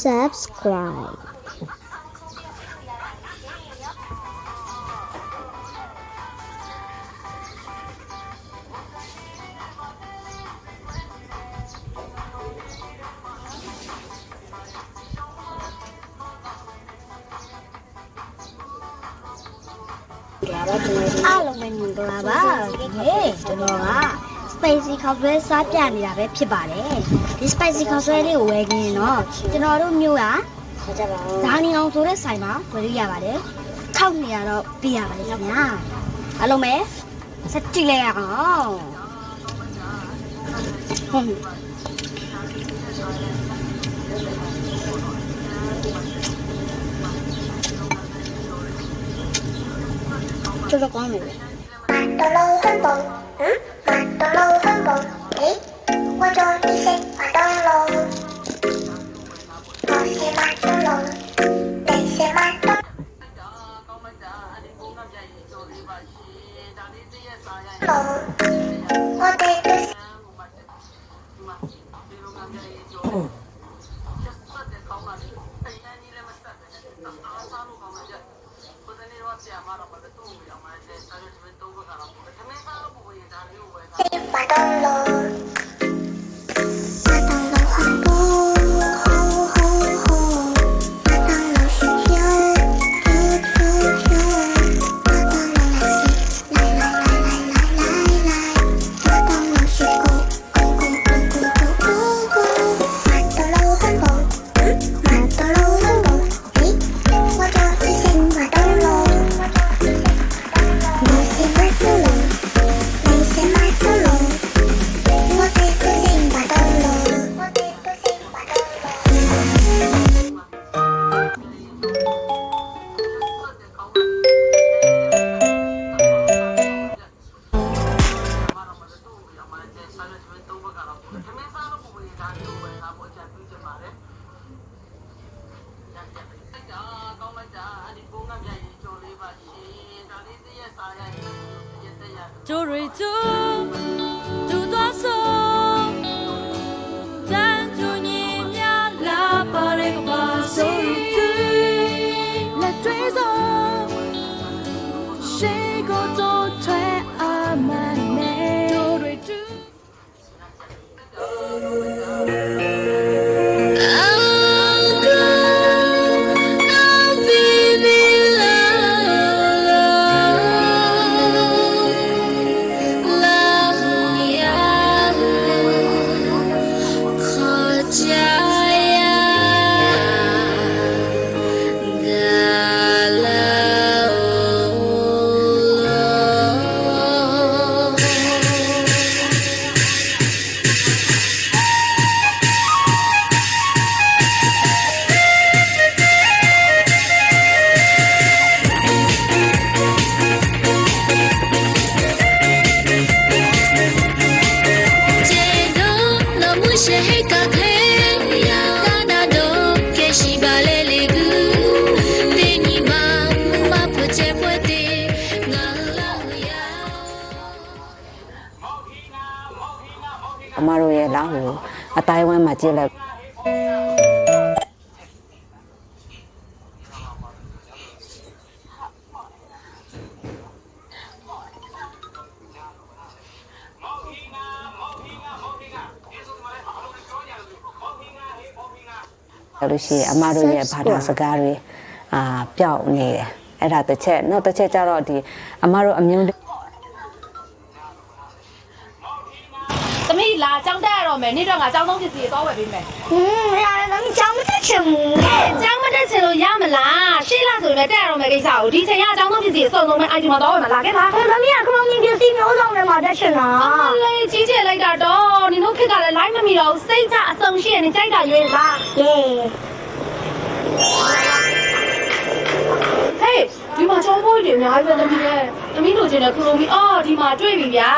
subscribe အားလုံးပဲမင်္ဂလာပါဒီနေ့ကျွန်တော်က spicy ခေါက်ဆွဲစားပြနေတာပဲဖြစ်ပါတယ်ဒီ spicy ခေါက်ဆွဲလေးကိုဝယ်ခင်းတော့ကျွန်တော်တို့မျိုးကဒါနီအောင်ဆိုတဲ့ဆိုင်မှာဝယ်လို့ရပါတယ်1200တော့ပေးရပါတယ်ခင်ဗျာအားလုံးပဲဆက်ကြည့်လိုက်ရအောင်这个光美。马德楼很棒，马德楼很棒，我叫你谁？马德楼，我是马德楼，你是马德。我的个。马德楼，马德楼很棒，红红红，马德楼是飘飘飘飘，马德楼来是来来来来来来来，马德楼是咕咕咕咕咕咕咕咕，马德楼很棒，马德楼很棒，我叫你谁？马德楼，你是马德楼。就瑞珠，就多少，咱就你俩拉把那个把手追，来追踪，谁个做退阿曼内？就瑞珠。အမတို့ရဲ့လားဟိုအတိုင်းဝမ်းမှာကြည့်လိုက်လို့ရှိရင်အမတို့ရဲ့ဘာသာစကားတွေပျောက်နေတယ်အဲ့ဒါတစ်ချက်နောက်တစ်ချက်ကျတော့ဒီအမတို့အမျိုးသမီးလာကြောင်းတက်ရတော့မယ်နေ့တော့ငါကြောင်းသုံးပစ္စည်းတွေတော့ဝယ်ပေးမယ်没有，咱们讲不太清。ကြောင်းမတက်ချင်လို့ရမလားရှေ့လာဆိုရင်တက်ရတော့မယ်ကိစ္စကိုဒီချိန်ကကြောင်းသုံးပစ္စည်းစုံစုံမဲ့အိုက်ဒီမှာတော့ဝယ်မှာလာခဲ့လား咱们也可能你别洗牛肉的嘛，这是呢。လေကြီးကျယ်လိုက်တာတော့နင်တို့ခက်ကလည်း line မမီတော့စိတ်ကြအဆုံရှိရင်ကြိုက်တာရွေးလား耶。ဟေးဒီမှာချောဖို့တွေအများကြီးပဲသမီးတို့ချင်တဲ့ခရိုမီအော်ဒီမှာတွေ့ပြီဗျာ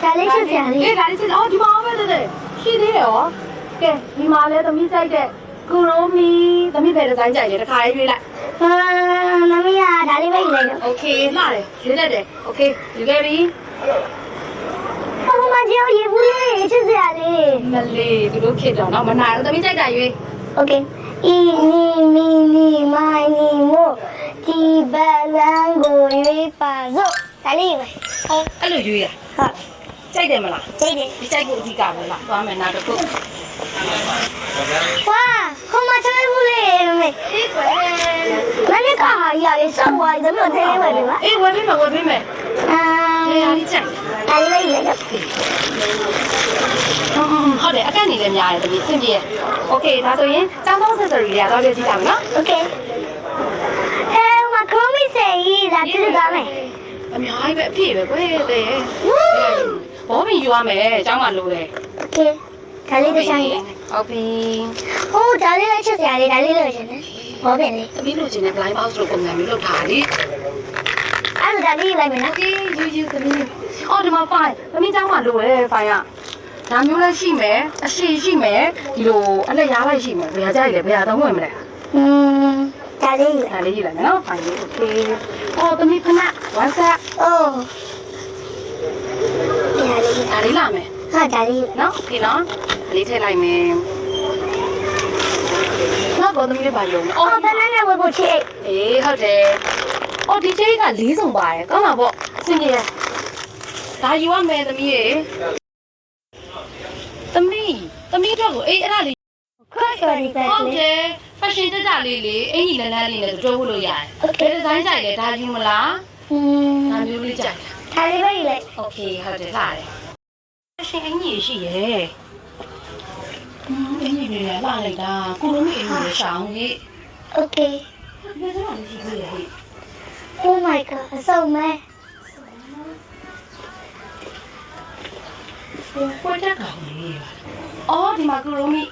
ဒါလေးချက်ပြန်လေးဒါလေးချက်အော်ဒီမှာပဲတဲ့ရှိသေးတယ်ရောကဲဒီမှာလဲသမီးကြိုက်တဲ့ခရိုမီသမီးပဲဒီဇိုင်းကြိုက်တယ်တစ်ခါလေးရွေးလိုက်သမီးကဒါလေးပဲယူလိုက်တော့โอเคလှတယ်ရွေးလိုက်တယ်โอเคယူခဲ့ပြီဟုတ် မကျော်ရေဘူးလေးချစ်စရာလေး မလေးသူတို့ဖြစ်တော့နော်မနာတော့သမီးကြိုက်တာရွေး โอเคอีนีမိုင်နီမိုဒီဘလန်ကိုရွေးပါစို့ဒါလေးပဲဟုတ် အဲ့လိုရွေးရ ဟုတ် ကြိုက်တယ်မလား ကြိတ်တယ် ဒီကြိုက်ဖို့အဓိကပဲလားသွားမယ်နားတစ်ခု ဝါဟိုမှာချမ်းဘူးလေးမေအေးကွယ်မနေ့ကဟာရလေးစောက်သွားတယ်တော့သေးလေးပဲလေပါ အေးဝယ်ပေးမယ်ဝယ်ပေးမယ် အေးအားကြီးကြိုက် ဒါလေးလေးလည်း ဟုတ်တယ်အကန့်နေလည်းများတယ်တမီးစင်ပြေโอเคဒါဆိုရင်ကျောင်းသားဆက်ဆရီတွေကသွားပြကြည့်ကြမယ်နော် โอเคမကရိုမီစေးလာပြစ်သွားမယ် အများကြီးပဲအပြည့်ပဲကွယ်တဲ့ဘောမီယူရမယ်ကျောင်းမှာလို့လေ โอเคဒါလေးတစ်ချိုင်း ဟုတ်ပြီ ဟိုဒါလေးလည်းချစ်စရာလေးဒါလေးလို့ရှင်တယ်ဘောပင်လေး တမီးလို့ချင်းတဲ့ blind box လို့ပုံစံမျိုးလုပ်ထားတယ် အဲ့ဒါလေးလိုက်မယ်နော် โอเคယူတမီးအော်ဒီမှာ file တမီးကျောင်းမှာလို့လေ file ကဒါမျိုးလည်းရှိမယ်အရှိရှိမယ်ဒီလိုအလက်ရားလိုက်ရှိမယ်ဘယ်ဟာကြိုက်လဲဘယ်ဟာတော့ဝင်မလဲ ဒါလေး ဒါလေးယူလိုက်မယ်နော် file လေး okay အော်တမီးခဏ WhatsApp အိုးဒါလေး ဒါလေးလာမယ် ဟာဒါလေး နော် okay နော်ဒါလေးထည့်လိုက်မယ်နောက်တော့တမီးလေးပါရုံအော် ဘယ်နဲ့ဝယ်ဖို့ချစ် အေးဟုတ်တယ်။အော်ဒီချေးက၄စုံပါတယ်။ကောင်းပါပေါ့။စင်ကြီးရ။ဒါယူရမယ်သမီးရေ။သမီးတော့ကိုအေးအဲ့ဒါလေး ခွက်တော်ဒီပဲ ဟုတ်တ လေ ယ်။ fashion တက်ကြလေးလေအင်ကြီးလန်းလန်းလေးနဲ့တွဲဖို့လို့ရတယ်။ဘယ်ဒီဇိုင်းကြိုက်လဲဒါယူမလား။ဒါမျိုးလေးကြိုက်တာ ဒါလေးပဲလေ ။ Okay ဟုတ်တယ်လာတယ်။ fashion အင်ကြီးရှိရဲ့။အင်ကြီးတွေလာလိုက်တာကိုလိုမျိုးအင်ကြီးတွေရှောင်းကြီး โอเค ။ဘယ်စမှာလေးရှိသေးလဲဟဲ့။ Oh my god အစုံမဲ ကွက်တက်ကောင်လေးပါအော်ဒီမှာကရိုမီ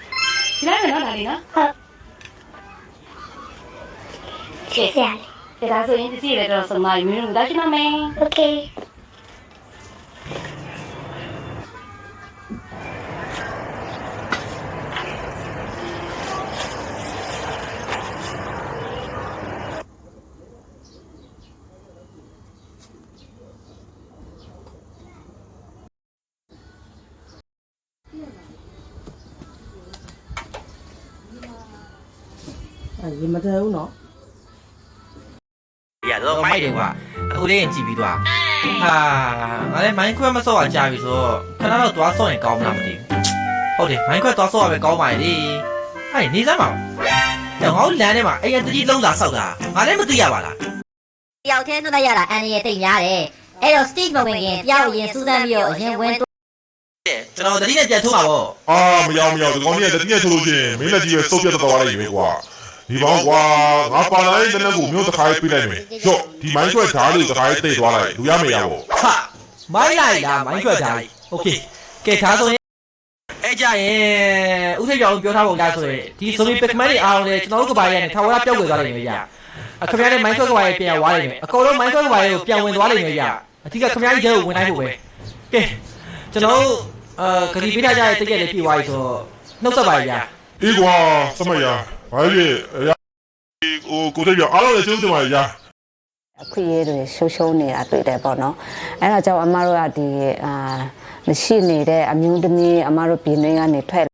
ဒီလိုက်မယ်နော်ဒါလေးနော် ဟုတ်ချစ်စရာလေး ဒါဆိုရင်ဒီစီရတော့ဆုံးမယူမင်းတို့ဒါရှိမမင်း โอเค ရေမထဲဘူးနော် ရတော့မိုက်တယ်ကွာအခုလေးရင်ကြည့်ပြီးသွားဟာငါလည်း Minecraft မဆော့ရကြာပြီဆိုတော့ခဏတော့သွားဆော့ရင်ကောင်းမလားမသိဘူးဟုတ်တယ် Minecraft သွားဆော့ရပဲကောင်းပါလေဟဲ့နေစမ်းပါတော့ငါ့လမ်းထဲမှာအဲ့ရတကြီးလုံးသာဆောက်တာငါလည်းမသိရပါလား တယောက်တည်းသွတ်လိုက်ရတာအန်ရည်တိတ်များတယ်အဲ့တော့ stage မဝင်ခင်တယောက်ရင်စူးစမ်းပြီးတော့အရင်ဝင် ကျွန်တော်တတိနဲ့ပြန်ထိုးပါဗော အာမရောက်ဒီကောင်ကြီးကတတိယထိုးလို့ချင်းမင်းလက်ကြီးပဲစုပ်ပြတ်တော့လိုက်ရွေးကွာဒီပေါင်းကွာငါပါလာတဲ့လက်ကိုမျိုးတစ်ခါပြေးလိုက်မယ်ရော့ဒီမိုင်းဆွဲဓာတ်လေးတစ်ခါတိတ်သွားလိုက်လူရမရဘူး ဟာမိုင်းလိုက်လား Minecraft ဓာတ်โอเคကဲဒါဆိုရင်အဲ့ကြရင်ဥစိတ်ပြောင်းပြောထားပုံဒါဆိုရင်ဒီ zombie pigman တွေအားလုံးလေကျွန်တော်တို့ကဘာရဲနဲ့ထာဝရပျောက်ွယ်သွားနိုင်မယ်ဗျခင်ဗျားလည်း Minecraft ကဘာရဲပြန်သွားနိုင်မယ်အကုန်လုံး Minecraft ကဘာရဲကိုပြန်ဝင်သွားနိုင်မယ်ဗျအထူးကခင်ဗျားကြီးတဲ့ကိုဝင်နိုင်ဖို့ပဲကဲကျွန်တော်ဂရီပေးထားကြတဲ့တကယ်လေးပြေးသွားပြီဆိုတော့နှုတ်ဆက်ပါဗျာ အေးကွာစမရဘာလဲဟိုကိုတိတ်ပြအားလုံးလည်းကျုံးတယ်ပါရာ အခွင့်အရေးတွေရှုံးနေတာတွေ့တယ်ပေါ့နော်အဲ့ဒါကြောင့်အမတို့ကဒီမရှိနေတဲ့အမျိုးသမီးအမတို့ပြည်နေကနေထွက်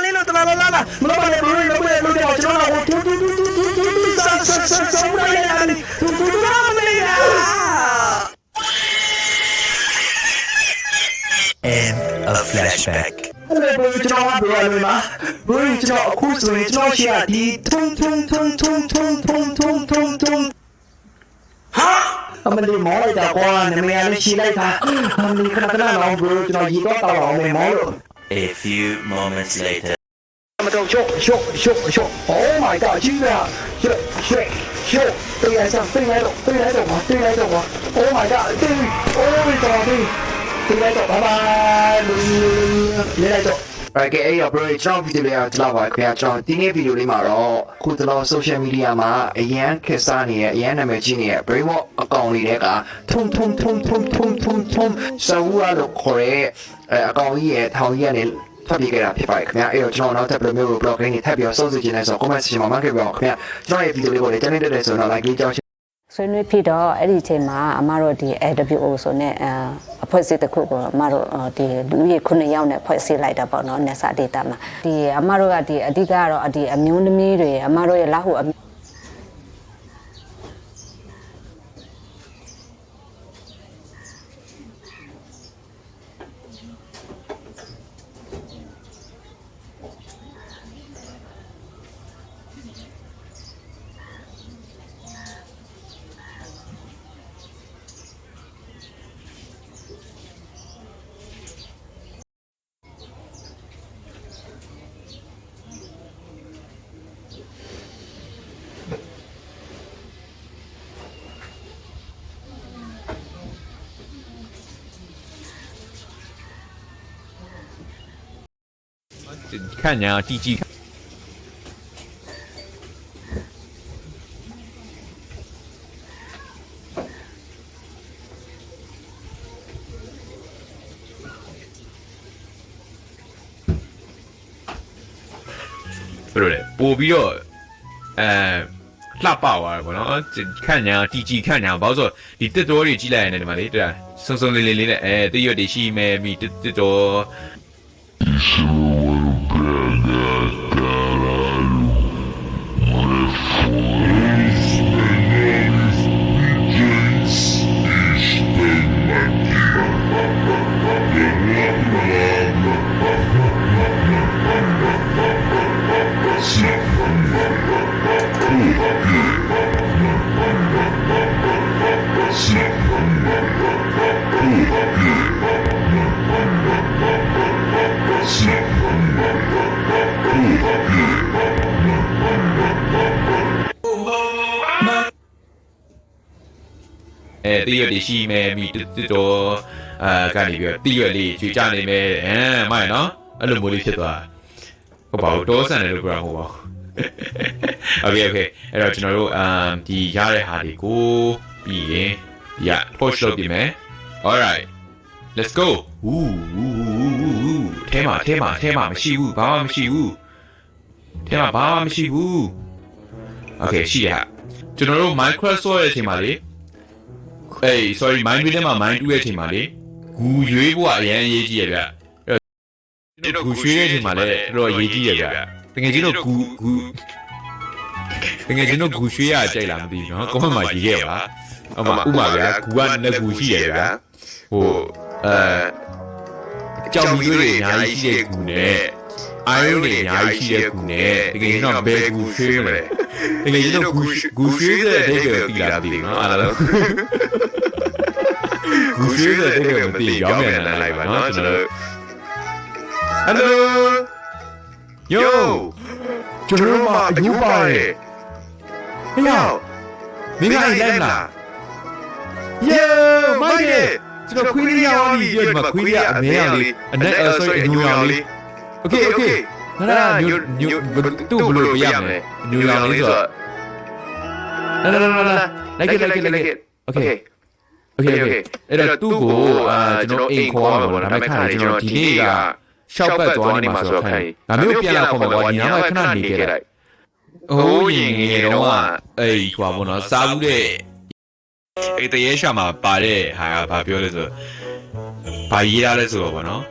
လေးလို့တလားလာမလို့ပါနဲ့ဘလို့လို့ကျွန်တော်တို့တူဆောင်းလိုက်ရတယ်တူလာမလေးရ and a flashback အဲ့ဒါဘယ်ကျွန်တော်ကပြောရမလားဘယ်ကျွန်တော်အခုဆိုရင်ကျွန်တော်ရှိရဒီထုံဟာအမလေးမောလိုက်တာကွာနမရလေးရှိလိုက်တာအမလေးခဏခဏတော့ဘယ်ကျွန်တော်ရေတော့တောက်အောင်မောလို့ a few moments later မတော်ရှော့ Oh my god ကြီးဗျာရှေ့တွေ့ရစမ်းတွေ့လိုက်တော့ပါ Oh my god တွေ့ Oh my god တွေ့လိုက်တော့ဘာလူလေးလိုက်တော့ Okay အဲ့တော့ bro ကျွန်တော်ဗီဒီယိုလေးကကျွန်တော်ပါခင်ဗျာကျွန်တော်ဒီနေ့ဗီဒီယိုလေးမှာတော့ခုတလော social media မှာအရန်ခက်စားနေရဲ့အရန်နာမည်ကြီးနေတဲ့ Brainwalk အကောင့်လေးတွေကထုံဆာဝူလို့ခေါ်တဲ့အကောင့်ကြီးရဲ့ထောင်ကြီးကနေ ထွက်ပြေးခဲ့တာဖြစ်ပါတယ်ခင်ဗျာအဲ့တော့ကျွန်တော်နောက်ထပ်ဘယ်လိုမျိုး blog လေးတွေထပ်ပြီးတော့စုံစမ်းကြည့်နေဆို comment section မှာမှတ်ခဲ့ပြအောင်ခင်ဗျာကျွန်တော်ရဲ့ video လေးကိုလည်းတန်းနေတဲ့ဆိုတော့ like လေးကြောင်း ဆွေးနွေးဖြစ်တော့အဲ့ဒီအချိန်မှာအမတို့ဒီ AWO ဆိုတဲ့အဖွဲ့အစည်းတစ်ခုကိုအမတို့ဒီလူကြီး9ယောက်နဲ့ဖွဲ့စည်းလိုက်တာပေါ့နော်နေစာဒေတာမှာဒီအမတို့ကဒီအဓိကကတော့ဒီအမျိုးသမီးတွေအမတို့ရဲ့လက်ဟု看人啊，鸡不是嘞，波比哦，辣爆啊，可能看人啊，鸡看人，包括你这多里进来的嘛，对吧？松松零零零的，都有点西咩咪这多。第二里西咩咪这多干里边第二里去家里面买喏，那没里ဖြစ်သွားဟိုပါတော့ဆန်တယ်လို့ပြောတာဟိုပါโอเคအဲ့တော့ကျွန်တော်တို့ဒီရတဲ့ဟာတွေကိုပြီးရင်ဒီက push လုပ်ပြင်မယ် alright let's go ထဲမှာမရှိဘူးဘာမှမရှိဘူးထဲမှာဘာမှမရှိဘူး okay ရှိရကျွန်တော်တို့ Microsoft ရဲ့အချိန်မှာလေsorry mind ထဲမှာ mind တူရဲ့အချိန်မှာလေဂူရွေးဖို့အရင်ရေးကြည့်ရဗျကျွန်တော်ဂူရွေးတဲ့အချိန်မှာလည်းတော့ရေးကြည့်ရဗျတကယ်ချင်းတော့ဂူရွှေးရကြိုက်လားမသိဘူးเนาะ comment မှာရေးခဲ့ပါဥမာဗျာဂူကနှစ်ဂူရှိရဗျာဟိုကြောင်မျိုးတွေအများကြီးရှိတဲ့ဂူနဲ့အာရုံတွေအများကြီးရှိတဲ့ဂူနဲ့တကယ်ချင်းတော့ဘယ်ဂူရွှေးမလဲတကယ်ချင်းတော့ဂူရွှေးတဲ့အဓိပ္ပာယ်သိလားမသိဘူးเนาะအားလုံးဂူရွှေးတဲ့အဓိပ္ပာယ်မသိရောင်းမြန်လာလိုက်ပါเนาะကျွန်တော်တို့ hello yo ကျွန်တော်တို့မှာအယူပါတယ်ဟေးရောက်မင်းကအိမ်လိုက်မလား yo မိုက်တယ်ကျွန်တော်ခွေးလေးရောက်ပြီဒီမှာခွေးလေးအမဲအောင်လေးအနက်sorry အညူအောင်လေး okay နာညူတူဘလို့ပြရမယ်အညူအောင်လေးဆိုတော့လာlike it okay အဲ့တော့သူ့ကိုကျွန်တော်အိမ်ခေါ်ရမှာပေါ့ဒါပေမဲ့ခါနေကျွန်တော်ဒီနေ့ကရှောက်ပတ်သွားနေမှာဆိုတော့ခိုင်းဒါမျိုးပြန်လာခေါ်မှာကွာညီနောင်ကခဏနေခဲ့လိုက်ဟိုးရင်ငယ်တော့ကဟိုပါဘောနော်စားဘူးတဲ့အဲ့တရေရှာမှာပါတဲ့ဟာကဘာပြောလဲဆိုဘာရေးရလဲဆိုတော့ဗောနော်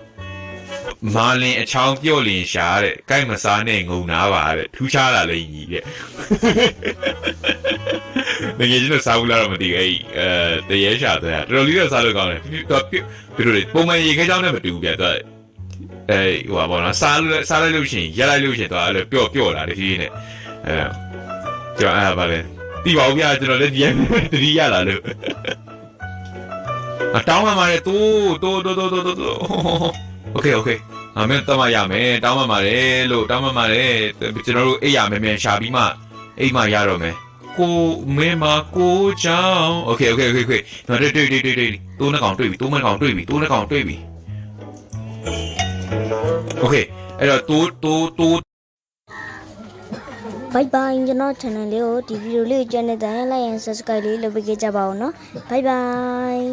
မာလင်အချောင်းပြော့လင်ရှာတဲ့ကိုက်မစားနဲ့ငုံနာပါတဲ့ထူးခြားတာလည်းညီတဲ့ငယ်ချင်းတော့စားဘူးလားတော့မသိဘူးအဲ့တရေရှာတဲ့တော်တော်လေးတော့စားလို့ကောင်းတယ်တော့ပြလို့လေပုံမှန်ရေခဲချောင်းနဲ့မတူဘူးဗျတော့ဟိုပါဘောနော်စားလိုက်လို့ရှိရင်ရက်လိုက်လို့ရှိရင်တော့အဲ့လိုပျော့လာတဖြည်းဖြည်းနဲ့ကျွန်တော်ပါလေတီးပါဦးဗျာကျွန်တော်လည်းဒီတတိရလာလို့တောင်းမှမှာလေတိုး okay အမေတမရမယ်တောင်းမှမှာလေလို့တောင်းမှမှာလေကျွန်တော်တို့အိပ်ရမယ်မြန်ရှာပြီးမှအိမ်မှရတော့မယ်ကိုမင်းမကိုချောင်း okay နော်တွေ့တိုးနှကောင်တွေ့ပြီokay အဲ့တော့တိုးဘိုင်ဘိုင်ကျွန်တော် channel လေးကိုဒီဗီဒီယိုလေးကိုကြည့်နေတဲ့အရင် like and subscribe လေးလုပ်ပေးကြပါဦးနော်ဘိုင်ဘိုင်